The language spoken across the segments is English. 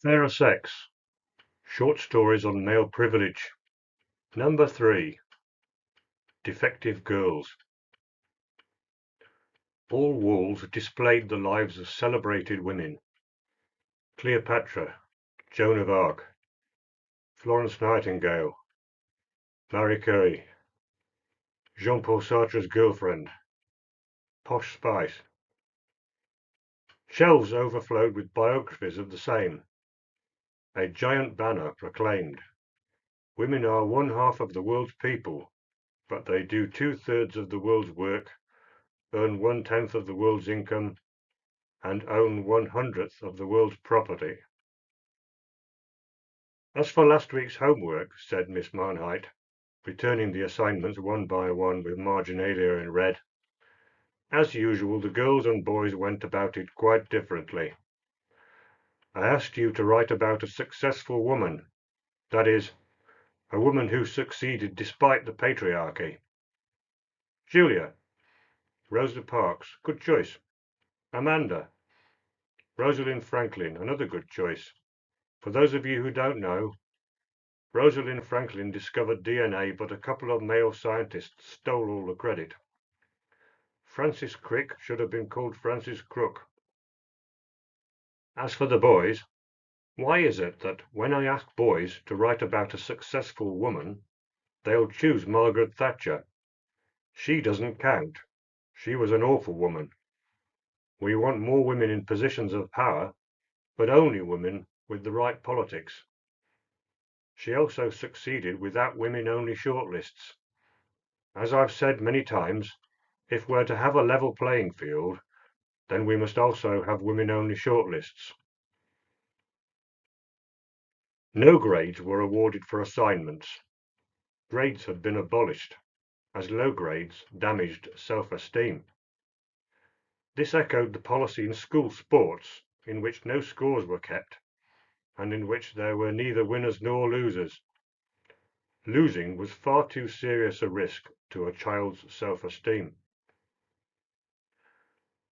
Fairer Sex. Short stories on male privilege. Number 3. Defective Girls. All walls displayed the lives of celebrated women. Cleopatra, Joan of Arc, Florence Nightingale, Marie Curie, Jean-Paul Sartre's girlfriend, Posh Spice. Shelves overflowed with biographies of the same. A giant banner proclaimed, "Women are one half of the world's people, but they do 2/3 of the world's work, earn 1/10 of the world's income, and own 1/100th of the world's property." As for last week's homework, said Miss Marnheit, returning the assignments one by one with marginalia in red, as usual the girls and boys went about it quite differently. I asked you to write about a successful woman, that is, a woman who succeeded despite the patriarchy. Julia, Rosa Parks, good choice. Amanda, Rosalind Franklin, another good choice. For those of you who don't know, Rosalind Franklin discovered DNA, but a couple of male scientists stole all the credit. Francis Crick should have been called Francis Crook. As for the boys, why is it that when I ask boys to write about a successful woman, they'll choose Margaret Thatcher? She doesn't count. She was an awful woman. We want more women in positions of power, but only women with the right politics. She also succeeded without women-only shortlists. As I've said many times, if we're to have a level playing field, then we must also have women-only shortlists. No grades were awarded for assignments. Grades had been abolished, as low grades damaged self-esteem. This echoed the policy in school sports, in which no scores were kept, and in which there were neither winners nor losers. Losing was far too serious a risk to a child's self-esteem.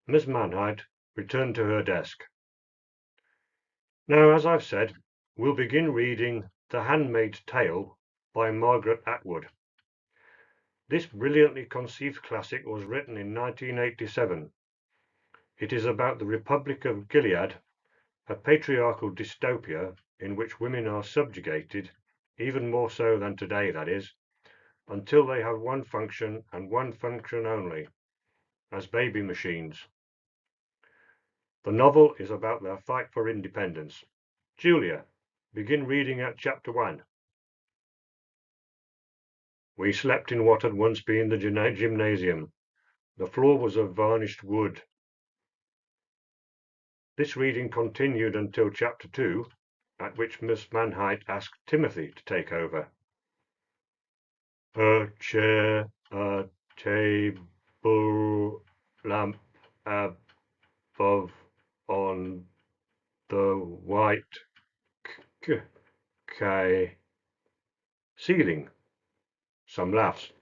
Miss Manhide returned to her desk. Now, as I've said, we'll begin reading The Handmaid's Tale by Margaret Atwood. This brilliantly conceived classic was written in 1987. It is about the Republic of Gilead, a patriarchal dystopia in which women are subjugated, even more so than today, that is, until they have one function and one function only, as baby machines. The novel is about their fight for independence. Julia, begin reading at chapter 1. We slept in what had once been the gymnasium. The floor was of varnished wood. This reading continued until chapter 2, at which Miss Manhite asked Timothy to take over. A chair, a table, lamp above on the white ceiling. Some laughs.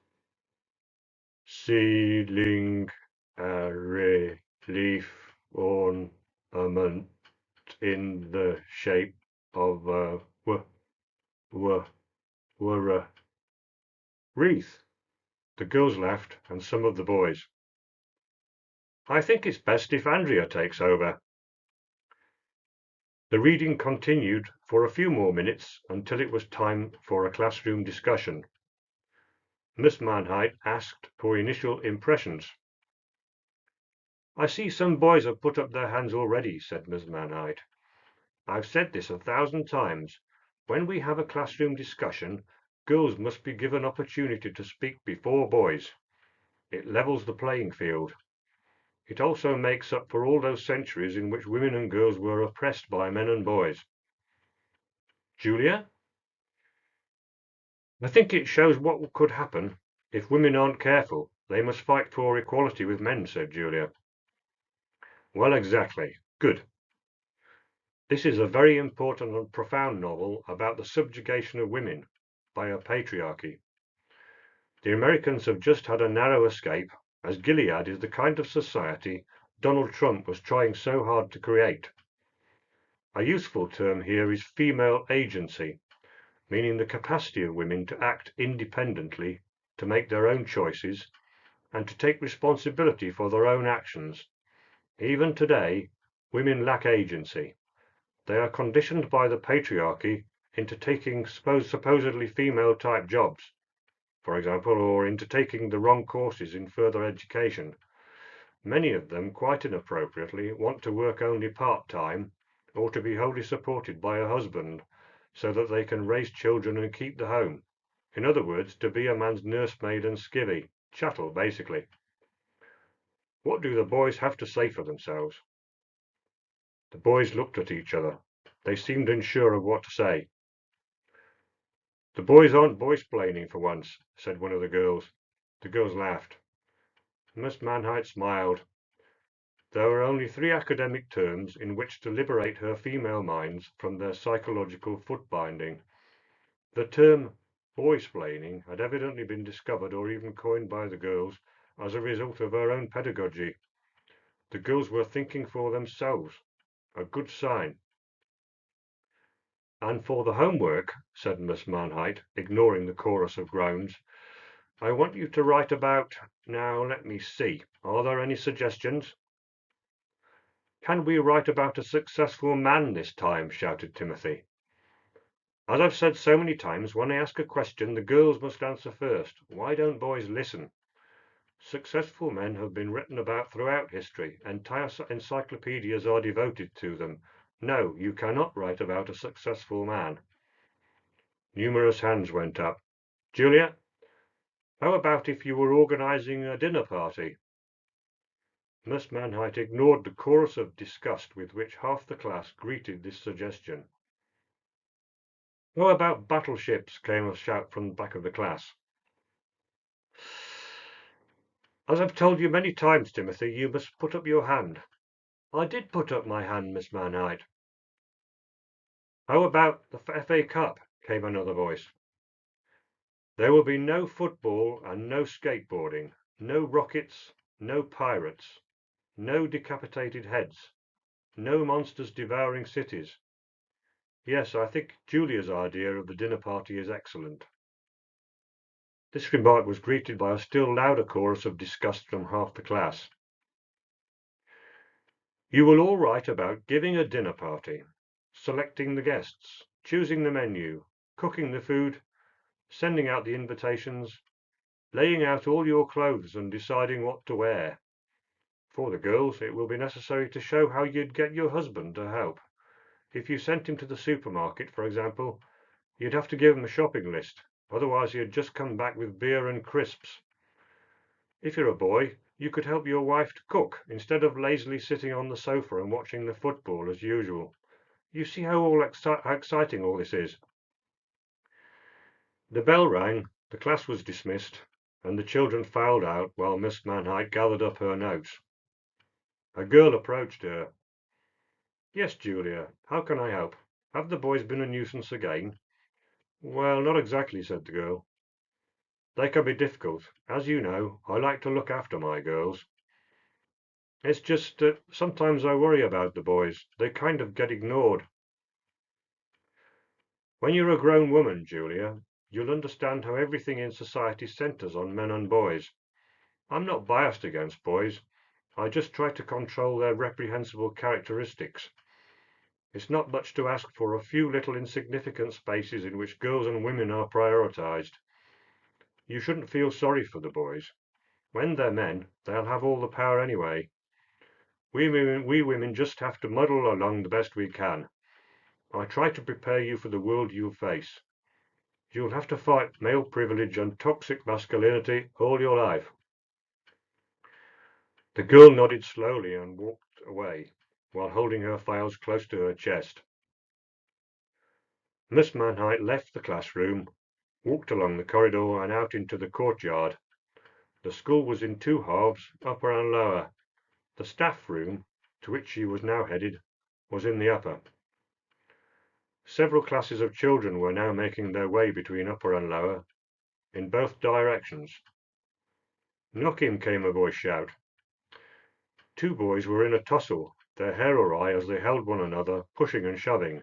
Ceiling, a relief ornament in the shape of a wreath. The girls laughed, and some of the boys. I think it's best if Andrea takes over. The reading continued for a few more minutes until it was time for a classroom discussion. Miss Manhite asked for initial impressions. I see some boys have put up their hands already, said Miss Manhite. I've said this 1,000 times. When we have a classroom discussion, girls must be given opportunity to speak before boys. It levels the playing field. It also makes up for all those centuries in which women and girls were oppressed by men and boys. Julia? I think it shows what could happen if women aren't careful. They must fight for equality with men, said Julia. Well, exactly. Good. This is a very important and profound novel about the subjugation of women by a patriarchy. The Americans have just had a narrow escape, as Gilead is the kind of society Donald Trump was trying so hard to create. A useful term here is female agency, meaning the capacity of women to act independently, to make their own choices, and to take responsibility for their own actions. Even today, women lack agency. They are conditioned by the patriarchy into taking supposedly female-type jobs, for example, or into taking the wrong courses in further education. Many of them, quite inappropriately, want to work only part-time or to be wholly supported by a husband so that they can raise children and keep the home. In other words, to be a man's nursemaid and skivvy, chattel, basically. What do the boys have to say for themselves? The boys looked at each other. They seemed unsure of what to say. The boys aren't voice-plaining for once, said one of the girls. The girls laughed. Miss Manhite smiled. There were only 3 academic terms in which to liberate her female minds from their psychological foot-binding. The term voice-plaining had evidently been discovered or even coined by the girls as a result of her own pedagogy. The girls were thinking for themselves. A good sign. And for the homework, said Miss Manhite, ignoring the chorus of groans, I want you to write about, now let me see, are there any suggestions? Can we write about a successful man this time? Shouted Timothy. As I've said so many times, when I ask a question, the girls must answer first. Why don't boys listen? Successful men have been written about throughout history. Entire encyclopedias are devoted to them. No, you cannot write about a successful man. Numerous hands went up. Julia, how about if you were organizing a dinner party? Miss Manhite ignored the chorus of disgust with which half the class greeted this suggestion. How about battleships? Came a shout from the back of the class. As I've told you many times, Timothy, you must put up your hand. I did put up my hand, Miss Manhite. How about the FA Cup? Came another voice. There will be no football and no skateboarding, no rockets, no pirates, no decapitated heads, no monsters devouring cities. Yes, I think Julia's idea of the dinner party is excellent. This remark was greeted by a still louder chorus of disgust from half the class. You will all write about giving a dinner party, selecting the guests, choosing the menu, cooking the food, sending out the invitations, laying out all your clothes and deciding what to wear. For the girls, it will be necessary to show how you'd get your husband to help. If you sent him to the supermarket, for example, you'd have to give him a shopping list, otherwise he'd just come back with beer and crisps. If you're a boy, you could help your wife to cook instead of lazily sitting on the sofa and watching the football as usual. You see how exciting all this is. The bell rang, the class was dismissed, and the children filed out while Miss Manhite gathered up her notes. A girl approached her. Yes, Julia, how can I help? Have the boys been a nuisance again? Well, not exactly, said the girl. They can be difficult. As you know, I like to look after my girls. It's just that sometimes I worry about the boys. They kind of get ignored. When you're a grown woman, Julia, you'll understand how everything in society centres on men and boys. I'm not biased against boys. I just try to control their reprehensible characteristics. It's not much to ask for a few little insignificant spaces in which girls and women are prioritised. You shouldn't feel sorry for the boys. When they're men, they'll have all the power anyway. We women just have to muddle along the best we can. I try to prepare you for the world you'll face. You'll have to fight male privilege and toxic masculinity all your life. The girl nodded slowly and walked away, while holding her files close to her chest. Miss Manhite left the classroom, walked along the corridor and out into the courtyard. The school was in 2 halves, upper and lower. The staff room, to which she was now headed, was in the upper. Several classes of children were now making their way between upper and lower, in both directions. Knock him, came a voice shout. 2 boys were in a tussle, their hair awry as they held one another, pushing and shoving.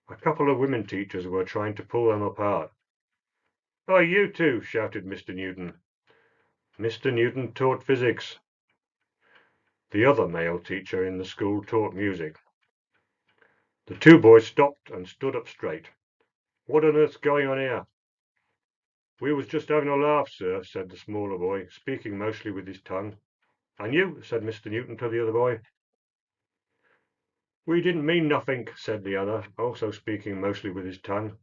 A couple of women teachers were trying to pull them apart. "Oh, you two!" shouted Mr. Newton. Mr. Newton taught physics. The other male teacher in the school taught music. The two boys stopped and stood up straight. "What on earth's going on here?" "We was just having a laugh, sir," said the smaller boy, speaking mostly with his tongue. "And you?" said Mr. Newton to the other boy. "We didn't mean nothink," said the other, also speaking mostly with his tongue.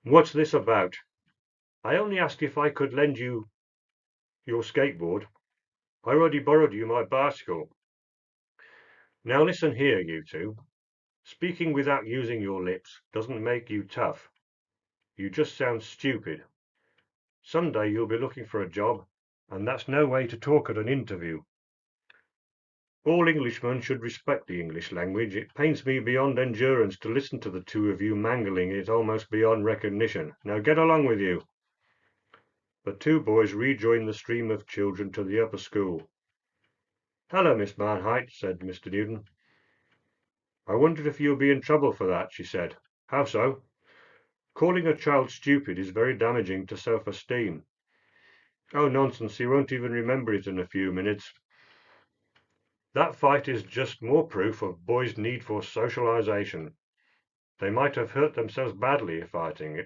"What's this about? I only asked if I could lend you your skateboard. I already borrowed you my bicycle. Now listen here, you two. Speaking without using your lips doesn't make you tough. You just sound stupid. Some day you'll be looking for a job, and that's no way to talk at an interview. All Englishmen should respect the English language. It pains me beyond endurance to listen to the two of you mangling it almost beyond recognition. Now get along with you." The two boys rejoined the stream of children to the upper school. "Hello, Miss Barnheight," said Mr. Newton. "I wondered if you'll be in trouble for that," she said. "How so?" "Calling a child stupid is very damaging to self-esteem." "Oh, nonsense, he won't even remember it in a few minutes." "That fight is just more proof of boys' need for socialization. They might have hurt themselves badly fighting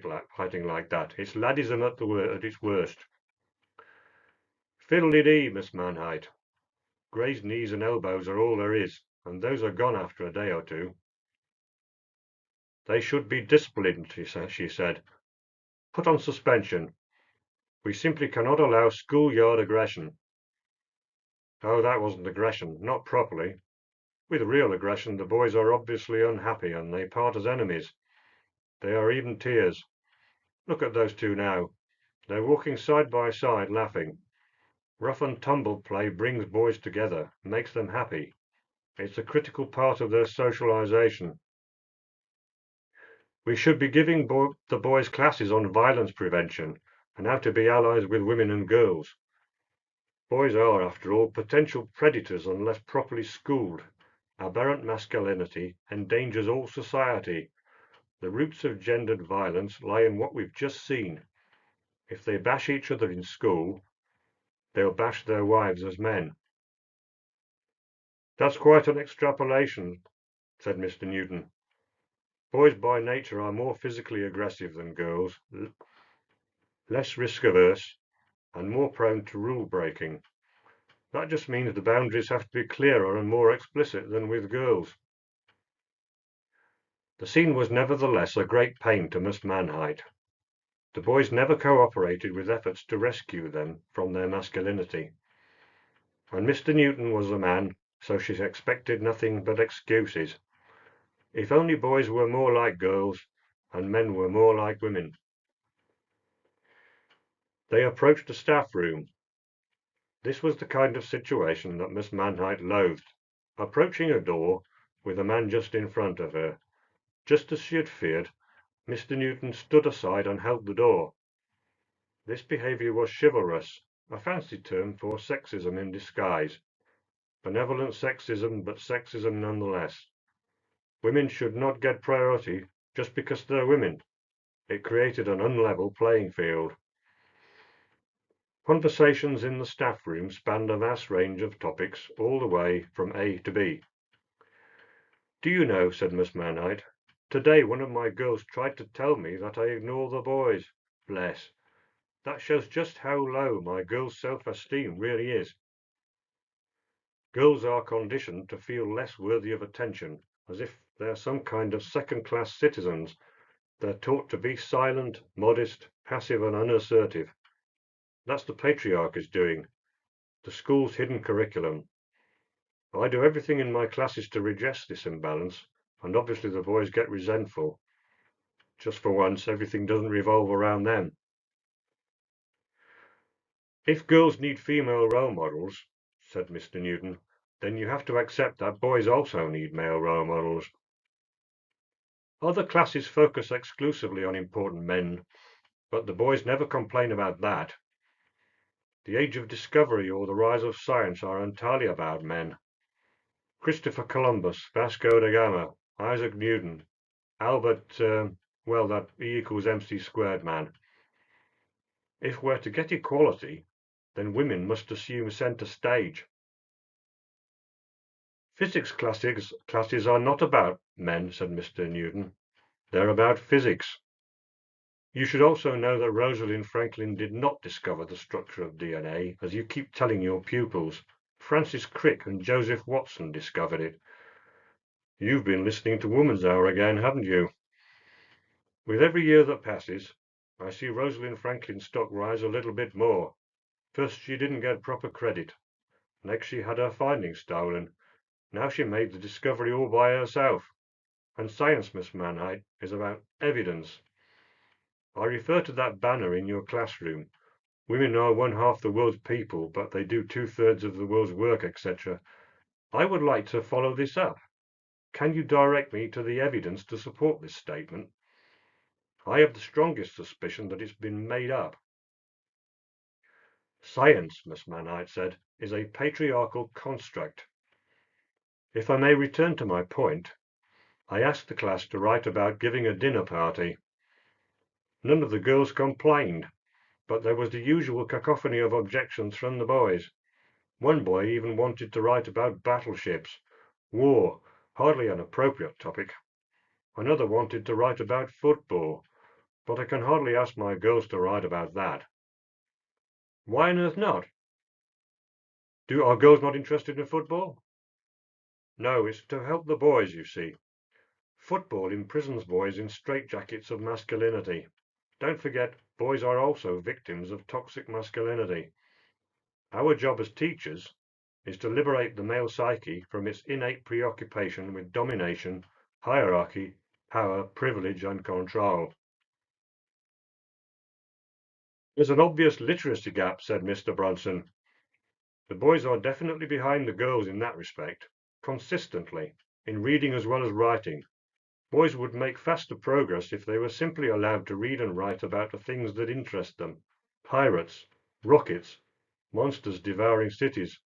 like that. It's laddism at its worst." "Fiddle-de-dee, Miss Manheight. Grazed knees and elbows are all there is, and those are gone after a day or two." "They should be disciplined," she said. "Put on suspension. We simply cannot allow schoolyard aggression." "Oh, that wasn't aggression, not properly. With real aggression the boys are obviously unhappy and they part as enemies. There are even tears. Look at those two now. They're walking side by side laughing. Rough and tumble play brings boys together, makes them happy. It's a critical part of their socialization. We should be giving the boys classes on violence prevention and how to be allies with women and girls. Boys are, after all, potential predators unless properly schooled. Aberrant masculinity endangers all society. The roots of gendered violence lie in what we've just seen. If they bash each other in school, they'll bash their wives as men." "That's quite an extrapolation," said Mr. Newton. "Boys by nature are more physically aggressive than girls, less risk-averse, and more prone to rule-breaking. That just means the boundaries have to be clearer and more explicit than with girls." The scene was nevertheless a great pain to Miss Manheight. The boys never cooperated with efforts to rescue them from their masculinity. And Mr. Newton was a man, so she expected nothing but excuses. If only boys were more like girls, and men were more like women. They approached a staff room. This was the kind of situation that Miss Manheight loathed. Approaching a door, with a man just in front of her. Just as she had feared, Mr. Newton stood aside and held the door. This behaviour was chivalrous, a fancy term for sexism in disguise. Benevolent sexism, but sexism nonetheless. Women should not get priority just because they're women. It created an unlevel playing field. Conversations in the staff room spanned a vast range of topics all the way from A to B. "Do you know," said Miss Manheight, "today one of my girls tried to tell me that I ignore the boys. Bless! That shows just how low my girl's self-esteem really is. Girls are conditioned to feel less worthy of attention, as if they're some kind of second-class citizens. They're taught to be silent, modest, passive and unassertive. That's the patriarchy's doing, the school's hidden curriculum. I do everything in my classes to redress this imbalance, and obviously the boys get resentful. Just for once, everything doesn't revolve around them." "If girls need female role models," said Mr. Newton, "then you have to accept that boys also need male role models. Other classes focus exclusively on important men, but the boys never complain about that. The age of discovery or the rise of science are entirely about men. Christopher Columbus, Vasco da Gama, Isaac Newton, Albert, well, that E equals MC squared man. If we're to get equality, then women must assume centre stage. Physics classes are not about men, said Mr. Newton. They're about physics. You should also know that Rosalind Franklin did not discover the structure of DNA, as you keep telling your pupils. Francis Crick and Joseph Watson discovered it. You've been listening to Woman's Hour again, haven't you? With every year that passes, I see Rosalind Franklin's stock rise a little bit more. First, she didn't get proper credit. Next, she had her findings stolen. Now she made the discovery all by herself. And science, Miss Manhite, is about evidence. I refer to that banner in your classroom. Women are one half the world's people, but they do two-thirds of the world's work, etc. I would like to follow this up. Can you direct me to the evidence to support this statement? I have the strongest suspicion that it's been made up. Science, Miss Manhite said, is a patriarchal construct. If I may return to my point, I asked the class to write about giving a dinner party. None of the girls complained, but there was the usual cacophony of objections from the boys. One boy even wanted to write about battleships. War, hardly an appropriate topic. Another wanted to write about football, but I can hardly ask my girls to write about that. Why on earth not? Are girls not interested in football? No, it's to help the boys, you see. Football imprisons boys in straitjackets of masculinity. Don't forget, boys are also victims of toxic masculinity. Our job as teachers is to liberate the male psyche from its innate preoccupation with domination, hierarchy, power, privilege, and control. There's an obvious literacy gap, said Mr. Bronson. The boys are definitely behind the girls in that respect, consistently, in reading as well as writing. Boys would make faster progress if they were simply allowed to read and write about the things that interest them. Pirates, rockets, monsters devouring cities.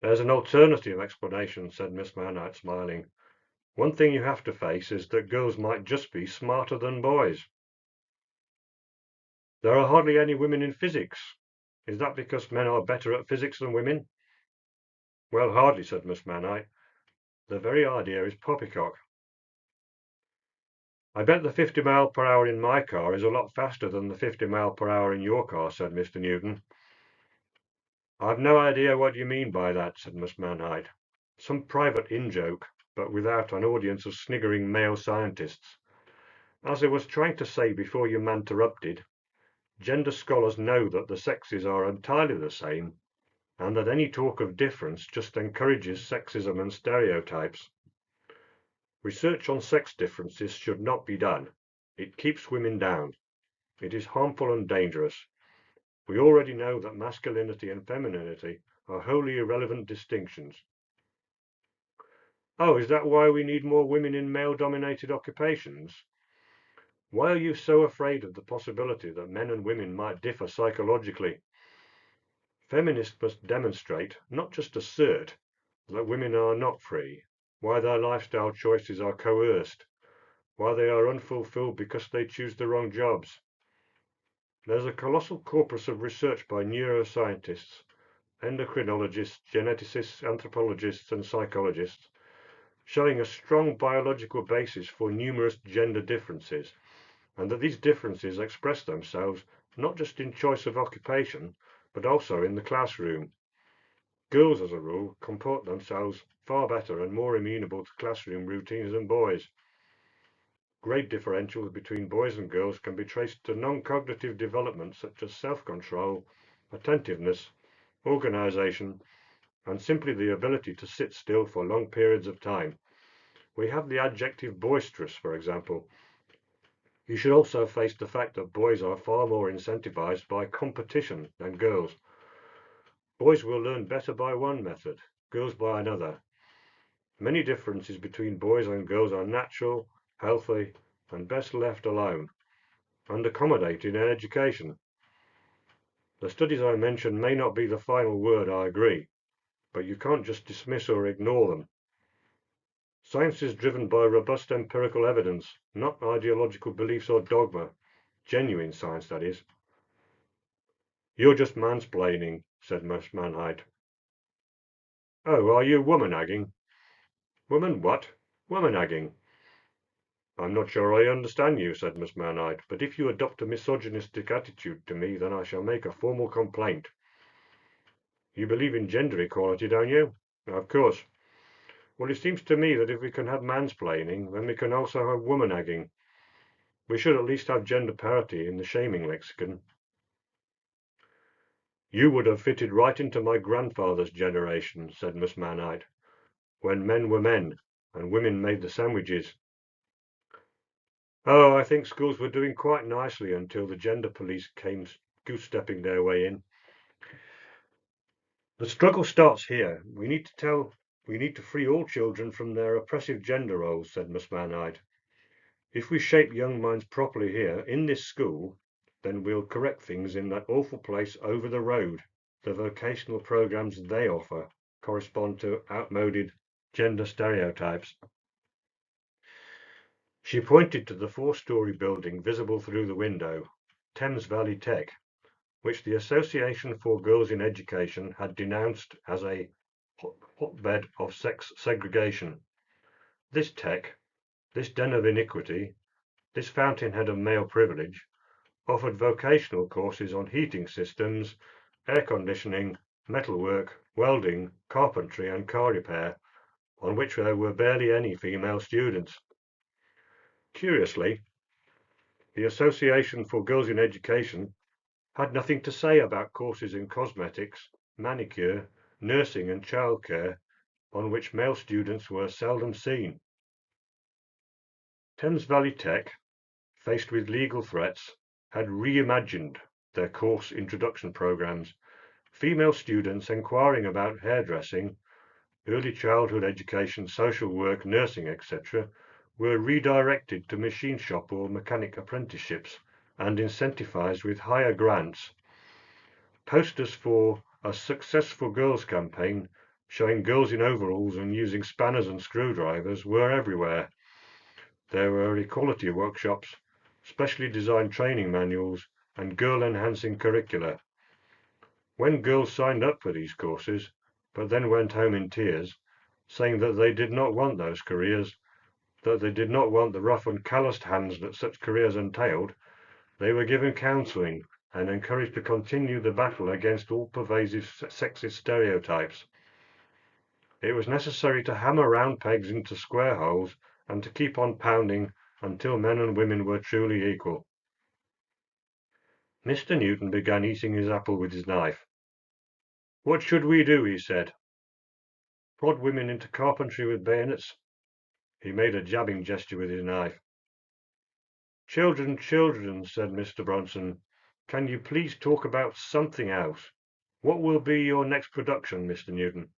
There's an alternative explanation, said Miss Manhite, smiling. One thing you have to face is that girls might just be smarter than boys. There are hardly any women in physics. Is that because men are better at physics than women? Well, hardly, said Miss Manhite. The very idea is poppycock. I bet the 50 mile per hour in my car is a lot faster than the 50 mile per hour in your car, said Mr. Newton. I've no idea what you mean by that, said Miss Manhite. Some private in-joke, but without an audience of sniggering male scientists. As I was trying to say before you interrupted, gender scholars know that the sexes are entirely the same, and that any talk of difference just encourages sexism and stereotypes. Research on sex differences should not be done. It keeps women down. It is harmful and dangerous. We already know that masculinity and femininity are wholly irrelevant distinctions. Oh, is that why we need more women in male-dominated occupations? Why are you so afraid of the possibility that men and women might differ psychologically? Feminists must demonstrate, not just assert, that women are not free, why their lifestyle choices are coerced, why they are unfulfilled because they choose the wrong jobs. There's a colossal corpus of research by neuroscientists, endocrinologists, geneticists, anthropologists, and psychologists, showing a strong biological basis for numerous gender differences, and that these differences express themselves not just in choice of occupation, but also in the classroom. Girls, as a rule, comport themselves far better and more amenable to classroom routines than boys. Great differentials between boys and girls can be traced to non-cognitive developments such as self-control, attentiveness, organization, and simply the ability to sit still for long periods of time. We have the adjective boisterous, for example. You should also face the fact that boys are far more incentivized by competition than girls. Boys will learn better by one method, girls by another. Many differences between boys and girls are natural, healthy, and best left alone, and accommodated in education. The studies I mentioned may not be the final word, I agree, but you can't just dismiss or ignore them. Science is driven by robust empirical evidence, not ideological beliefs or dogma. Genuine science, that is. You're just mansplaining, said Miss Manhide. Oh, are you woman-agging? Woman what? Woman-agging. I'm not sure I understand you, said Miss Manhide, but if you adopt a misogynistic attitude to me, then I shall make a formal complaint. You believe in gender equality, don't you? Of course. Well, it seems to me that if we can have mansplaining, then we can also have woman-agging. We should at least have gender parity in the shaming lexicon. You would have fitted right into my grandfather's generation, said Miss Manhide, when men were men and women made the sandwiches. Oh, I think schools were doing quite nicely until the gender police came goose-stepping their way in. The struggle starts here. We need to free all children from their oppressive gender roles, said Miss Manhide. If we shape young minds properly here, in this school, then we'll correct things in that awful place over the road. The vocational programs they offer correspond to outmoded gender stereotypes. She pointed to the four-story building visible through the window, Thames Valley Tech, which the Association for Girls in Education had denounced as a hotbed of sex segregation. This tech, this den of iniquity, this fountainhead of male privilege, offered vocational courses on heating systems, air conditioning, metalwork, welding, carpentry and car repair, on which there were barely any female students. Curiously, the Association for Girls in Education had nothing to say about courses in cosmetics, manicure, nursing and childcare, on which male students were seldom seen. Thames Valley Tech, faced with legal threats, had reimagined their course introduction programs. Female students inquiring about hairdressing, early childhood education, social work, nursing, etc., were redirected to machine shop or mechanic apprenticeships and incentivized with higher grants. Posters for a Successful Girls campaign showing girls in overalls and using spanners and screwdrivers were everywhere. There were equality workshops, specially designed training manuals, and girl-enhancing curricula. When girls signed up for these courses, but then went home in tears, saying that they did not want those careers, that they did not want the rough and calloused hands that such careers entailed, they were given counselling and encouraged to continue the battle against all pervasive sexist stereotypes. It was necessary to hammer round pegs into square holes and to keep on pounding until men and women were truly equal. Mr. Newton began eating his apple with his knife. What should we do? He said. Prod women into carpentry with bayonets? He made a jabbing gesture with his knife. Children, children, said Mr. Bronson, can you please talk about something else? What will be your next production, Mr. Newton?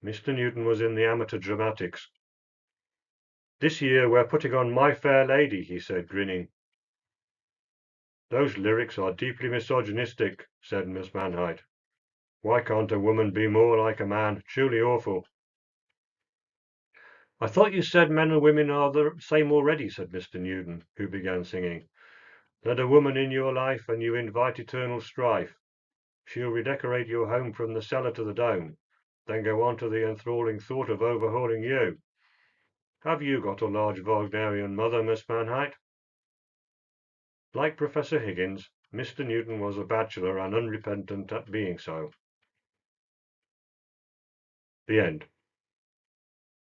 Mr. Newton was in the amateur dramatics. This year we're putting on My Fair Lady, he said, grinning. Those lyrics are deeply misogynistic, said Miss Manhide. Why can't a woman be more like a man? Truly awful. I thought you said men and women are the same already, said Mr. Newton, who began singing. Let a woman in your life and you invite eternal strife. She'll redecorate your home from the cellar to the dome, then go on to the enthralling thought of overhauling you. Have you got a large Wagnerian mother, Miss Manhide? Like Professor Higgins, Mr. Newton was a bachelor and unrepentant at being so. The end.